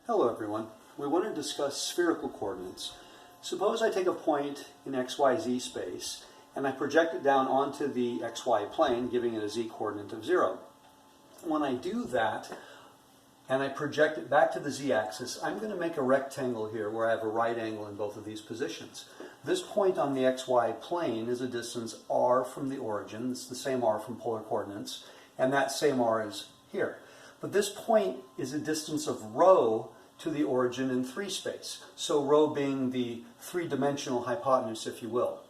Hello everyone. We want to discuss spherical coordinates. Suppose I take a point in xyz space and I project it down onto the xy plane, giving it a z-coordinate of 0. When I do that and I project it back to the z-axis, I'm going to make a rectangle here where I have a right angle in both of these positions. This point on the xy plane is a distance r from the origin. It's the same r from polar coordinates, and that same r is here. But this point is a distance of rho to the origin in 3 space. So rho being the three-dimensional hypotenuse, if you will.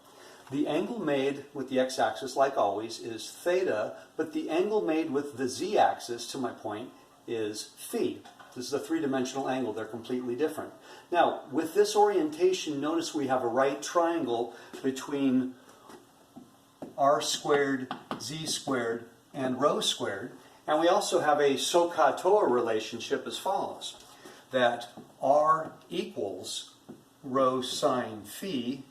The angle made with the x-axis, like always, is theta, but the angle made with the z-axis, to my point, is phi. This is a three-dimensional angle. They're completely different. Now, with this orientation, notice we have a right triangle between r squared, z squared, and rho squared. And we also have a SOHCAHTOA relationship as follows, that r equals rho sine phi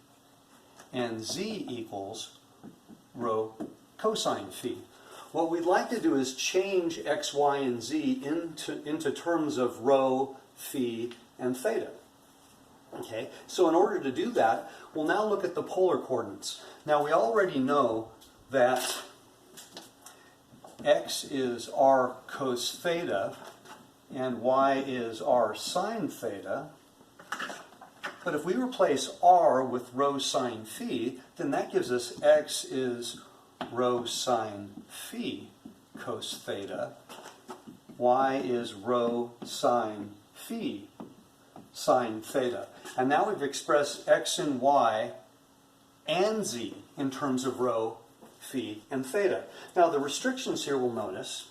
and z equals rho cosine phi. What we'd like to do is change x, y, and z into terms of rho, phi, and theta. Okay, so in order to do that, we'll now look at the polar coordinates. Now we already know that x is r cos theta and y is r sine theta. But if we replace r with rho sine phi, then that gives us x is rho sine phi cos theta, y is rho sine phi sine theta. And now we've expressed x and y and z in terms of rho, phi, and theta. Now the restrictions here, we'll notice,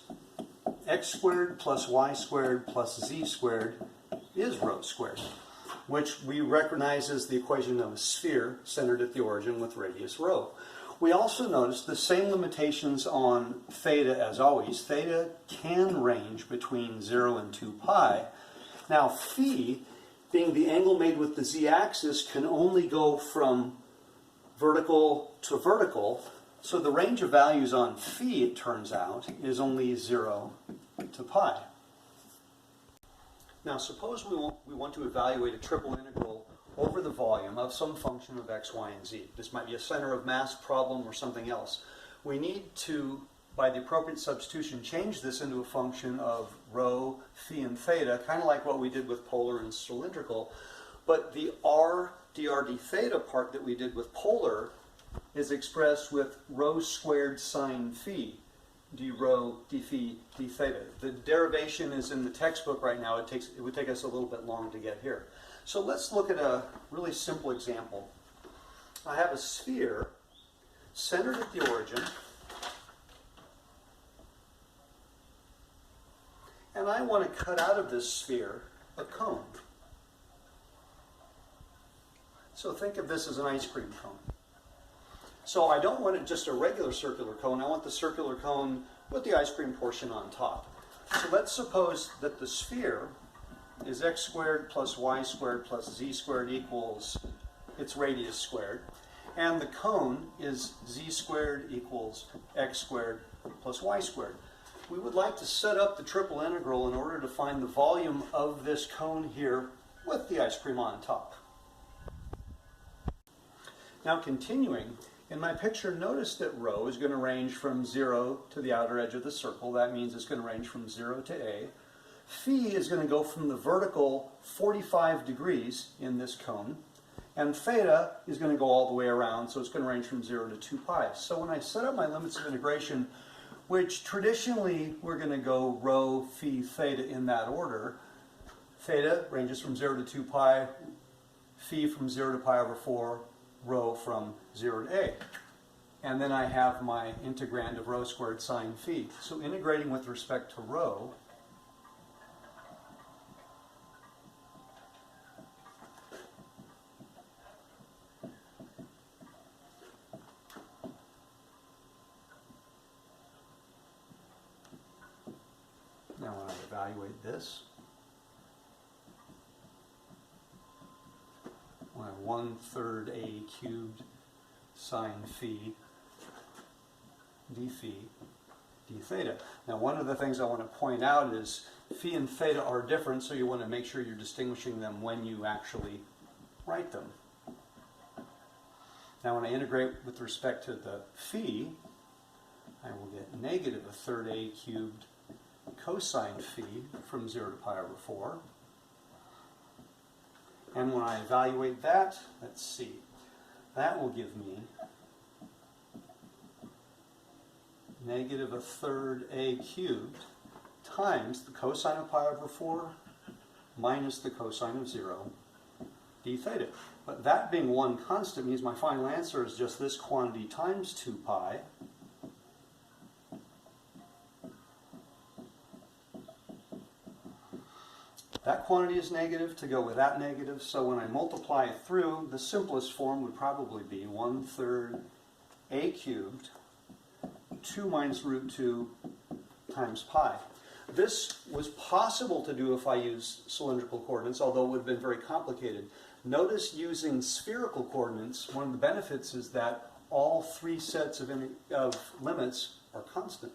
x squared plus y squared plus z squared is rho squared, which we recognize as the equation of a sphere centered at the origin with radius rho. We also notice the same limitations on theta as always. Theta can range between 0 and 2 pi. Now phi, being the angle made with the z-axis, can only go from vertical to vertical. So the range of values on phi, it turns out, is only 0 to pi. Now suppose we want to evaluate a triple integral over the volume of some function of x, y, and z. This might be a center of mass problem or something else. We need to, by the appropriate substitution, change this into a function of rho, phi, and theta, kind of like what we did with polar and cylindrical. But the r dr d theta part that we did with polar is expressed with rho squared sine phi, d rho, d phi, d theta. The derivation is in the textbook right now. It would take us a little bit long to get here. So let's look at a really simple example. I have a sphere centered at the origin, and I want to cut out of this sphere a cone. So think of this as an ice cream cone. So I don't want it just a regular circular cone. I want the circular cone with the ice cream portion on top. So let's suppose that the sphere is x squared plus y squared plus z squared equals its radius squared. And the cone is z squared equals x squared plus y squared. We would like to set up the triple integral in order to find the volume of this cone here with the ice cream on top. Now continuing, in my picture, notice that rho is going to range from 0 to the outer edge of the circle. That means it's going to range from 0 to a. Phi is going to go from the vertical 45 degrees in this cone. And theta is going to go all the way around, so it's going to range from 0 to 2 pi. So when I set up my limits of integration, which traditionally we're going to go rho, phi, theta in that order. Theta ranges from 0 to 2 pi, phi from 0 to pi over 4, rho from 0 to a. And then I have my integrand of rho squared sine phi. So integrating with respect to rho, now when I evaluate this, I have 1/3 a cubed sine phi d phi d theta. Now one of the things I want to point out is Phi and theta are different, so you want to make sure you're distinguishing them when you actually write them. Now when I integrate with respect to the phi, I will get negative a third a cubed cosine phi from 0 to pi over 4. And when I evaluate that, let's see, that will give me negative a third a cubed times the cosine of pi over 4 minus the cosine of 0 d theta. But that being one constant means my final answer is just this quantity times 2 pi. That quantity is negative to go with that negative, so when I multiply it through, the simplest form would probably be 1/3 a cubed 2 minus root 2 times pi. This was possible to do if I used cylindrical coordinates, although it would have been very complicated. Notice using spherical coordinates, one of the benefits is that all three sets of limits are constant.